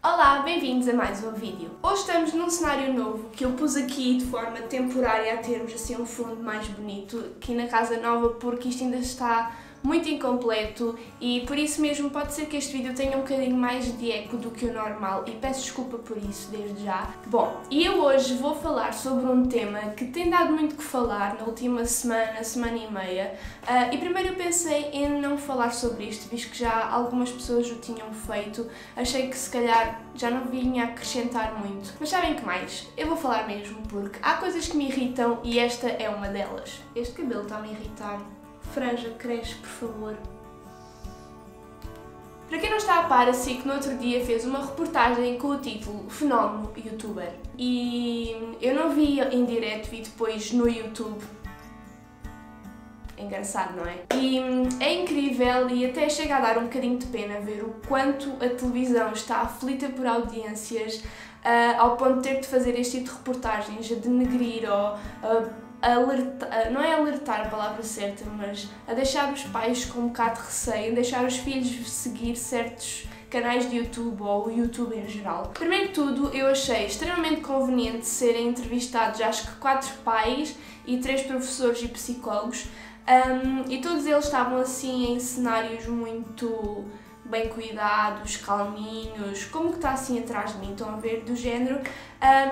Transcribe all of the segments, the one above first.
Olá, bem-vindos a mais um vídeo. Hoje estamos num cenário novo que eu pus aqui de forma temporária a termos assim um fundo mais bonito aqui na casa nova porque isto ainda está muito incompleto e por isso mesmo pode ser que este vídeo tenha um bocadinho mais de eco do que o normal e peço desculpa por isso desde já. Bom, e eu hoje vou falar sobre um tema que tem dado muito que falar na última semana e meia e primeiro eu pensei em não falar sobre isto, visto que já algumas pessoas o tinham feito, achei que se calhar já não vinha acrescentar muito. Mas sabem que mais? Eu vou falar mesmo porque há coisas que me irritam e esta é uma delas. Este cabelo está-me a irritar. Franja, cresce, por favor. Para quem não está a par, a SIC no outro dia fez uma reportagem com o título Fenómeno Youtuber. E eu não vi em direto, vi depois no YouTube. É engraçado, não é? E é incrível e até chega a dar um bocadinho de pena ver o quanto a televisão está aflita por audiências ao ponto de ter de fazer este tipo de reportagens, a denegrir ou alertar, não é alertar a palavra certa, mas a deixar os pais com um bocado de receio, a deixar os filhos seguir certos canais de YouTube ou o YouTube em geral. Primeiro de tudo, eu achei extremamente conveniente serem entrevistados, acho que 4 pais e 3 professores e psicólogos, e todos eles estavam assim em cenários muito bem cuidados, calminhos, como que está assim atrás de mim, estão a ver, do género.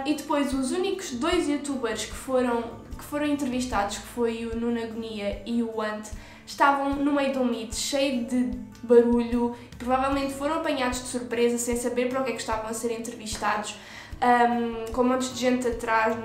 E depois os únicos 2 youtubers que foram entrevistados, que foi o Nuno Agonia e o Ant, estavam no meio de um meet cheio de barulho, provavelmente foram apanhados de surpresa sem saber para o que é que estavam a ser entrevistados, com um monte de gente atrás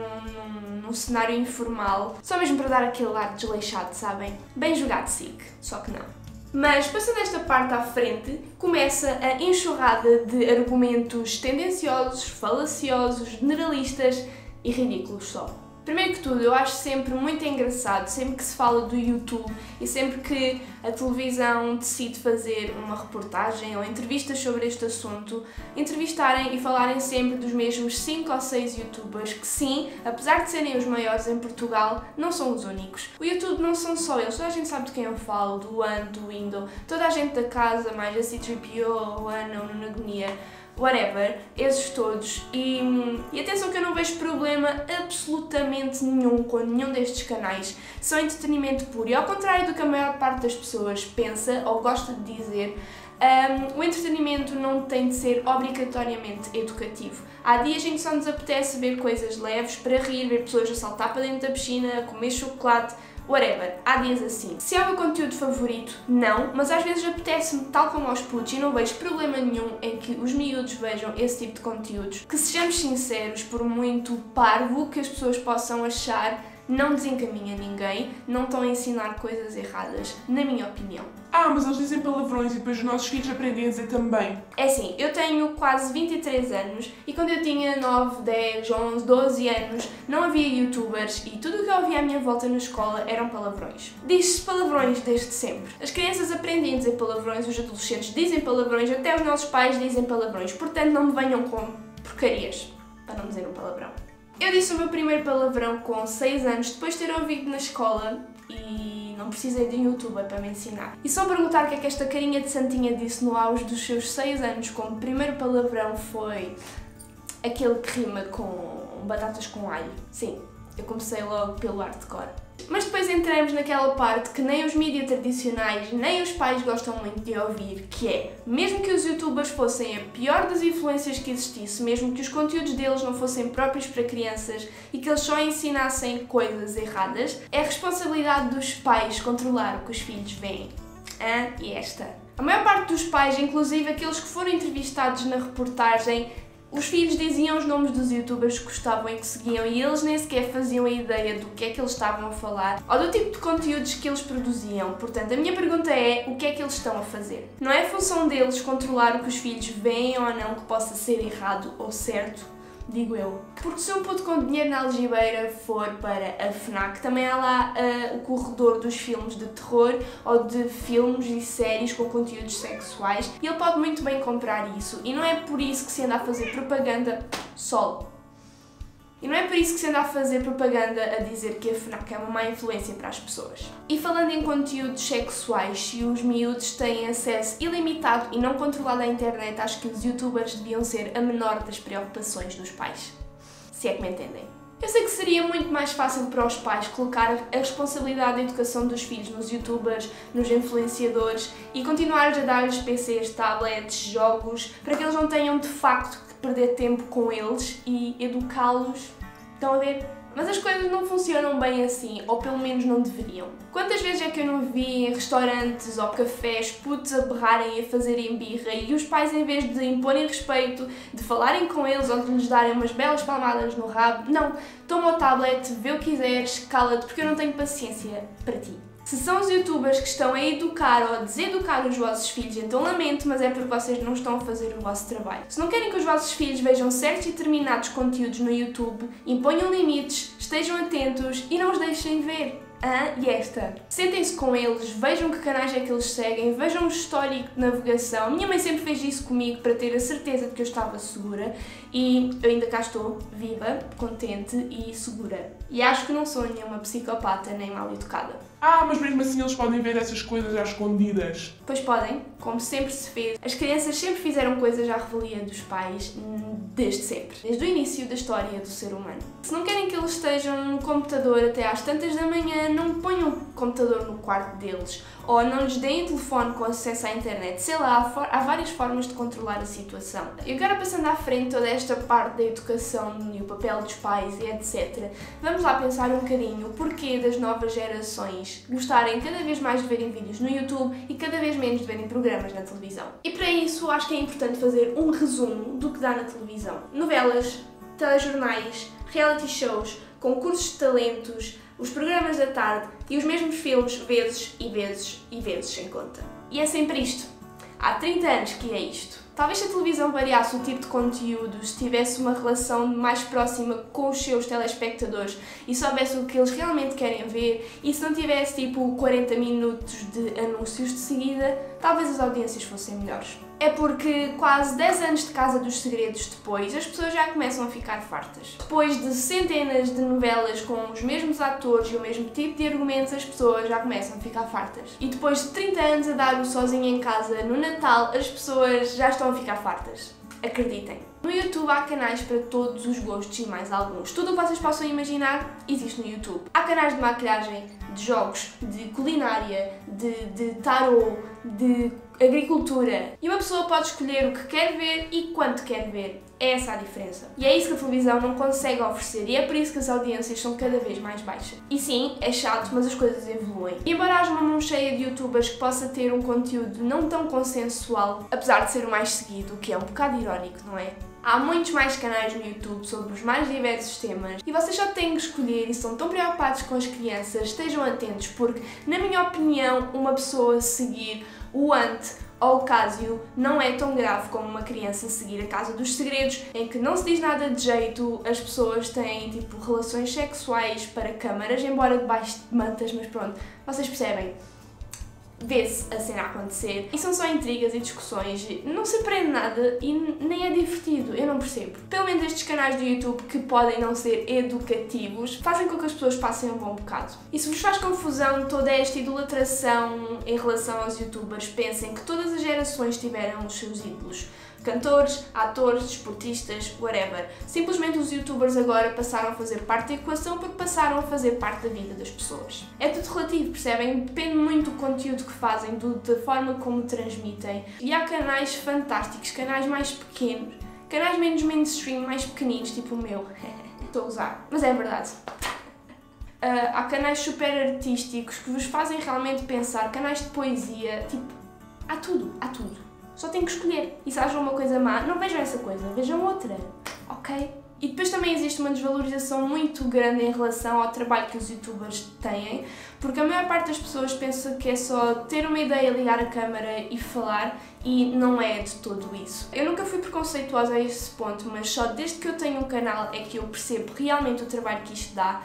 num cenário informal, só mesmo para dar aquele ar desleixado, sabem? Bem jogado, SIC, só que não. Mas, passando esta parte à frente, começa a enxurrada de argumentos tendenciosos, falaciosos, generalistas e ridículos só. Primeiro que tudo, eu acho sempre muito engraçado, sempre que se fala do YouTube e sempre que a televisão decide fazer uma reportagem ou entrevistas sobre este assunto, entrevistarem e falarem sempre dos mesmos 5 ou 6 youtubers que sim, apesar de serem os maiores em Portugal, não são os únicos. O YouTube não são só eles, toda a gente sabe de quem eu falo, do Ant, do Window, toda a gente da casa, mais a C3PO, a Ana, o Nuno Agonia, whatever, esses todos, e atenção que eu não vejo problema absolutamente nenhum com nenhum destes canais, são entretenimento puro e ao contrário do que a maior parte das pessoas pensa ou gosta de dizer, o entretenimento não tem de ser obrigatoriamente educativo. Há dias em que só nos apetece ver coisas leves para rir, ver pessoas a saltar para dentro da piscina, a comer chocolate, whatever, há dias assim. Se é o meu conteúdo favorito, não, mas às vezes apetece-me, tal como aos putos, e não vejo problema nenhum em que os miúdos vejam esse tipo de conteúdos. Que sejamos sinceros, por muito parvo que as pessoas possam achar, não desencaminha ninguém, não estão a ensinar coisas erradas, na minha opinião. Mas eles dizem palavrões e depois os nossos filhos aprendem a dizer também. É assim, eu tenho quase 23 anos e quando eu tinha 9, 10, 11, 12 anos não havia youtubers e tudo o que eu ouvia à minha volta na escola eram palavrões. Diz-se palavrões desde sempre. As crianças aprendem a dizer palavrões, os adolescentes dizem palavrões, até os nossos pais dizem palavrões, portanto não me venham com porcarias, para não dizer um palavrão. Eu disse o meu primeiro palavrão com 6 anos, depois de ter ouvido na escola e não precisei de um youtuber para me ensinar. E só perguntar o que é que esta carinha de santinha disse no auge dos seus 6 anos como primeiro palavrão foi aquele que rima com batatas com alho. Sim, eu comecei logo pelo hardcore. Mas depois entramos naquela parte que nem os mídias tradicionais, nem os pais gostam muito de ouvir, que é, mesmo que os youtubers fossem a pior das influências que existisse, mesmo que os conteúdos deles não fossem próprios para crianças e que eles só ensinassem coisas erradas, é responsabilidade dos pais controlar o que os filhos veem. E esta? A maior parte dos pais, inclusive aqueles que foram entrevistados na reportagem, os filhos diziam os nomes dos youtubers que gostavam e que seguiam e eles nem sequer faziam a ideia do que é que eles estavam a falar ou do tipo de conteúdos que eles produziam. Portanto, a minha pergunta é, o que é que eles estão a fazer? Não é função deles controlar o que os filhos veem ou não que possa ser errado ou certo? Digo eu. Porque se um puto com dinheiro na algibeira for para a FNAC, também há lá o corredor dos filmes de terror ou de filmes e séries com conteúdos sexuais e ele pode muito bem comprar isso e não é por isso que se anda a fazer propaganda solo. E não é por isso que se anda a fazer propaganda a dizer que a FNAC é uma má influência para as pessoas. E falando em conteúdos sexuais, se os miúdos têm acesso ilimitado e não controlado à internet, acho que os youtubers deviam ser a menor das preocupações dos pais. Se é que me entendem. Eu sei que seria muito mais fácil para os pais colocar a responsabilidade da educação dos filhos nos youtubers, nos influenciadores e continuar a dar-lhes PCs, tablets, jogos, para que eles não tenham de facto que perder tempo com eles e educá-los. Estão a ver? Mas as coisas não funcionam bem assim, ou pelo menos não deveriam. Quantas vezes é que eu não vi em restaurantes ou cafés putos a berrarem e a fazerem birra e os pais, em vez de imporem respeito, de falarem com eles ou de lhes darem umas belas palmadas no rabo, não, toma o tablet, vê o que quiseres, cala-te porque eu não tenho paciência para ti. Se são os youtubers que estão a educar ou a deseducar os vossos filhos, então lamento, mas é porque vocês não estão a fazer o vosso trabalho. Se não querem que os vossos filhos vejam certos e determinados conteúdos no YouTube, imponham limites, estejam atentos e não os deixem ver. E esta? Sentem-se com eles, vejam que canais é que eles seguem, vejam o histórico de navegação. Minha mãe sempre fez isso comigo para ter a certeza de que eu estava segura e eu ainda cá estou, viva, contente e segura. E acho que não sou nenhuma psicopata nem mal educada. Mas mesmo assim eles podem ver essas coisas às escondidas. Pois podem, como sempre se fez. As crianças sempre fizeram coisas à revelia dos pais, desde sempre. Desde o início da história do ser humano. Se não querem que eles estejam no computador até às tantas da manhã, não ponham o computador no quarto deles. Ou não lhes deem o telefone com acesso à internet. Sei lá, há várias formas de controlar a situação. E agora passando à frente toda esta parte da educação e o papel dos pais e etc. Vamos lá pensar um bocadinho o porquê das novas gerações gostarem cada vez mais de verem vídeos no YouTube e cada vez menos de verem programas na televisão. E para isso acho que é importante fazer um resumo do que dá na televisão. Novelas, telejornais, reality shows, concursos de talentos, os programas da tarde e os mesmos filmes vezes e vezes e vezes sem conta. E é sempre isto. Há 30 anos que é isto. Talvez se a televisão variasse o tipo de conteúdo, se tivesse uma relação mais próxima com os seus telespectadores e soubesse o que eles realmente querem ver e se não tivesse tipo 40 minutos de anúncios de seguida, talvez as audiências fossem melhores. É porque quase 10 anos de Casa dos Segredos depois, as pessoas já começam a ficar fartas. Depois de centenas de novelas com os mesmos atores e o mesmo tipo de argumentos, as pessoas já começam a ficar fartas. E depois de 30 anos a dar o Sozinho em Casa no Natal, as pessoas já estão a ficar fartas. Acreditem. No YouTube há canais para todos os gostos e mais alguns. Tudo o que vocês possam imaginar existe no YouTube. Há canais de maquilhagem, de jogos, de culinária, de tarot, de agricultura. E uma pessoa pode escolher o que quer ver e quanto quer ver. É essa a diferença. E é isso que a televisão não consegue oferecer e é por isso que as audiências são cada vez mais baixas. E sim, é chato, mas as coisas evoluem. E embora haja uma mão cheia de youtubers que possa ter um conteúdo não tão consensual, apesar de ser o mais seguido, o que é um bocado irónico, não é? Há muitos mais canais no YouTube sobre os mais diversos temas e vocês só têm que escolher e estão tão preocupados com as crianças, estejam atentos porque, na minha opinião, uma pessoa seguir o Ant ou o Cásio não é tão grave como uma criança seguir a Casa dos Segredos, em que não se diz nada de jeito, as pessoas têm tipo relações sexuais para câmaras, embora debaixo de mantas, mas pronto, vocês percebem. Vê-se a cena a acontecer e são só intrigas e discussões, não se aprende nada e nem é divertido, eu não percebo. Pelo menos estes canais do YouTube que podem não ser educativos fazem com que as pessoas passem um bom bocado. E se vos faz confusão toda esta idolatração em relação aos youtubers, pensem que todas as gerações tiveram os seus ídolos. Cantores, atores, desportistas, whatever. Simplesmente os youtubers agora passaram a fazer parte da equação porque passaram a fazer parte da vida das pessoas. É tudo relativo, percebem? Depende muito do conteúdo que fazem, da forma como transmitem. E há canais fantásticos, canais mais pequenos, canais menos mainstream, mais pequeninos, tipo o meu. Estou a usar, mas é verdade. Há canais super artísticos que vos fazem realmente pensar, canais de poesia, tipo, há tudo, há tudo. Só tem que escolher. E se acham uma coisa má, não vejam essa coisa, vejam outra, ok? E depois também existe uma desvalorização muito grande em relação ao trabalho que os youtubers têm, porque a maior parte das pessoas pensa que é só ter uma ideia, ligar a câmara e falar, e não é de todo isso. Eu nunca fui preconceituosa a esse ponto, mas só desde que eu tenho um canal é que eu percebo realmente o trabalho que isto dá,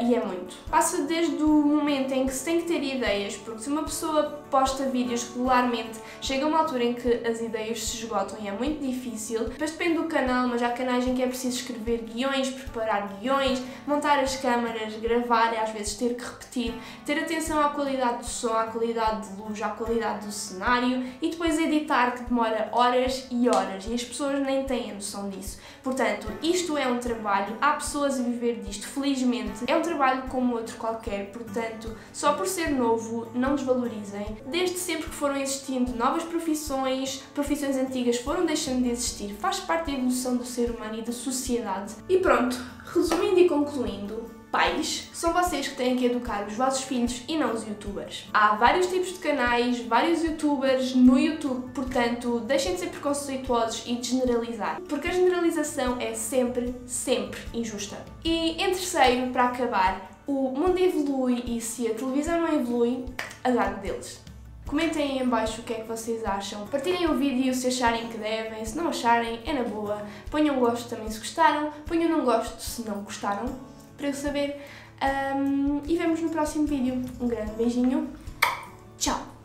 e é muito. Passa desde o momento em que se tem que ter ideias, porque se uma pessoa posta vídeos regularmente, chega uma altura em que as ideias se esgotam e é muito difícil. Depois depende do canal, mas há canais em que é preciso escrever guiões, preparar guiões, montar as câmaras, gravar e às vezes ter que repetir, ter atenção à qualidade do som, à qualidade de luz, à qualidade do cenário e depois editar, que demora horas e horas e as pessoas nem têm a noção disso. Portanto, isto é um trabalho, há pessoas a viver disto, felizmente. É um trabalho como outro qualquer, portanto, só por ser novo, não desvalorizem. Desde sempre que foram existindo novas profissões, profissões antigas foram deixando de existir, faz parte da evolução do ser humano e da sociedade. E pronto, resumindo e concluindo, pais, são vocês que têm que educar os vossos filhos e não os youtubers. Há vários tipos de canais, vários youtubers no YouTube, portanto, deixem de ser preconceituosos e de generalizar, porque a generalização é sempre injusta. E em terceiro, para acabar, o mundo evolui e se a televisão não evolui, azar deles. Comentem aí em baixo o que é que vocês acham, partilhem o vídeo se acharem que devem, se não acharem, é na boa, ponham gosto também se gostaram, ponham não gosto se não gostaram, para eu saber, e vemos no próximo vídeo. Um grande beijinho, tchau!